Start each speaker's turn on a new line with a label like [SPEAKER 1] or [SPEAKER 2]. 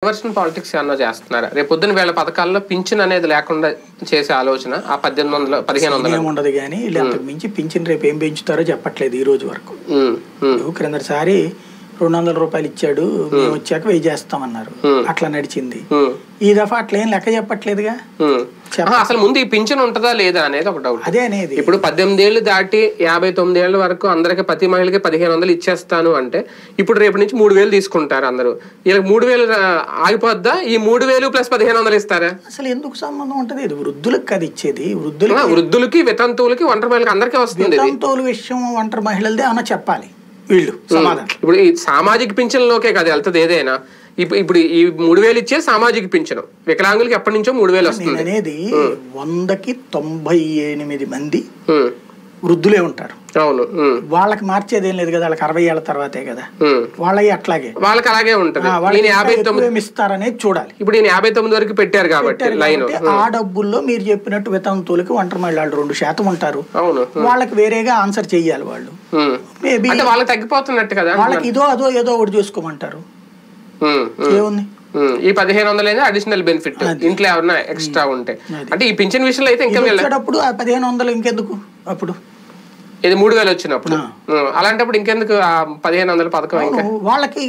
[SPEAKER 1] Diversion politics ఏమన్నా చేస్తున్నారా? రేపు పొద్దున వీళ్ళ పథకాల్లో పింఛన్ అనేది లేకుండా చేసే ఆలోచన ఆ 1500
[SPEAKER 2] ఉండదు కానీ అంతకు మించి పింఛన్ రేపు ఏం పెంచుతారో చెప్పట్లేదు ఈ రోజు వరకు. క్రిందసారి 200 రూపాయలు ఇచ్చాడు, మేము వచ్చాక 1000 చేస్తామన్నారు, అట్లా నడిచింది. ఈ దఫా అట్లా ఏం లెక్క చెప్పట్లేదుగా.
[SPEAKER 1] అసలు ముందు ఈ పింఛన్ ఉంటుందా లేదా అనేది ఒక డౌట్.
[SPEAKER 2] అదే అనేది
[SPEAKER 1] ఇప్పుడు 18 ఏళ్ళు దాటి 59 ఏళ్ల వరకు అందరికి ప్రతి మహిళకి 1500 ఇచ్చేస్తాను అంటే ఇప్పుడు రేపు నుంచి 3000 తీసుకుంటారు అందరూ. ఇలా 3000 ఆగిపోద్దా? ఈ 3000 ప్లస్ 1500 ఇస్తారా?
[SPEAKER 2] అసలు ఎందుకు సంబంధం ఉంటది? ఇది వృద్ధులకు కదా ఇచ్చేది.
[SPEAKER 1] వృద్ధులకి, వితంతువులకి, ఒంటరి మహిళకి అందరికీ వస్తుంది.
[SPEAKER 2] వితంతువుల విషయం ఒంటరి మహిళలదే అన్న చెప్పాలి వీళ్ళు సమాధానం.
[SPEAKER 1] ఇప్పుడు ఈ సామాజిక పింఛన్లోకే కదా వెళ్తుంది ఏదైనా. ఇప్పుడు ఈ 3000 ఇచ్చే సామాజిక పింఛను వికలాంగులకి ఎప్పటి నుంచో 3000 వస్తుంది
[SPEAKER 2] అనేది. 100కి 98 మంది వృద్ధులే ఉంటారు.
[SPEAKER 1] అవును,
[SPEAKER 2] వాళ్ళకి మార్చేదేం లేదు కదా. వాళ్ళకి 60 ఏళ్ల తర్వాతే కదా. వాళ్ళకి అట్లాగే
[SPEAKER 1] వాళ్ళకి అలాగే ఉంటుంది.
[SPEAKER 2] ఇస్తారనేది చూడాలి.
[SPEAKER 1] ఇప్పుడు ఈయన 59 వరకు పెట్టారు కాబట్టి లైన్.
[SPEAKER 2] ఆ డబ్బుల్లో మీరు చెప్పినట్టు వితంతువులకి, ఒంటరి మహిళలు 2% ఉంటారు.
[SPEAKER 1] అవును, వాళ్ళకి
[SPEAKER 2] వేరేగా ఆన్సర్ చెయ్యాలి వాళ్ళు. మేబీ
[SPEAKER 1] వాళ్ళకి తగ్గిపోతున్నట్టు కదా.
[SPEAKER 2] వాళ్ళకి అదో ఏదో ఒకటి చూసుకోమంటారు. ఏముంది
[SPEAKER 1] ఈ 1500 అడిషనల్ బెనిఫిట్ ఇంట్లో ఎవరన్నా ఎక్స్ట్రా ఉంటే. అంటే ఈ పింఛన్ విషయంలో అయితే ఇంకా
[SPEAKER 2] వెళ్ళేటప్పుడు 1500 ఇంకెందుకు, అప్పుడు
[SPEAKER 1] ఇది 3000 వచ్చినప్పుడు అలాంటప్పుడు ఇంకెందుకు 1500 పథకం ఇంకా వాళ్ళకి.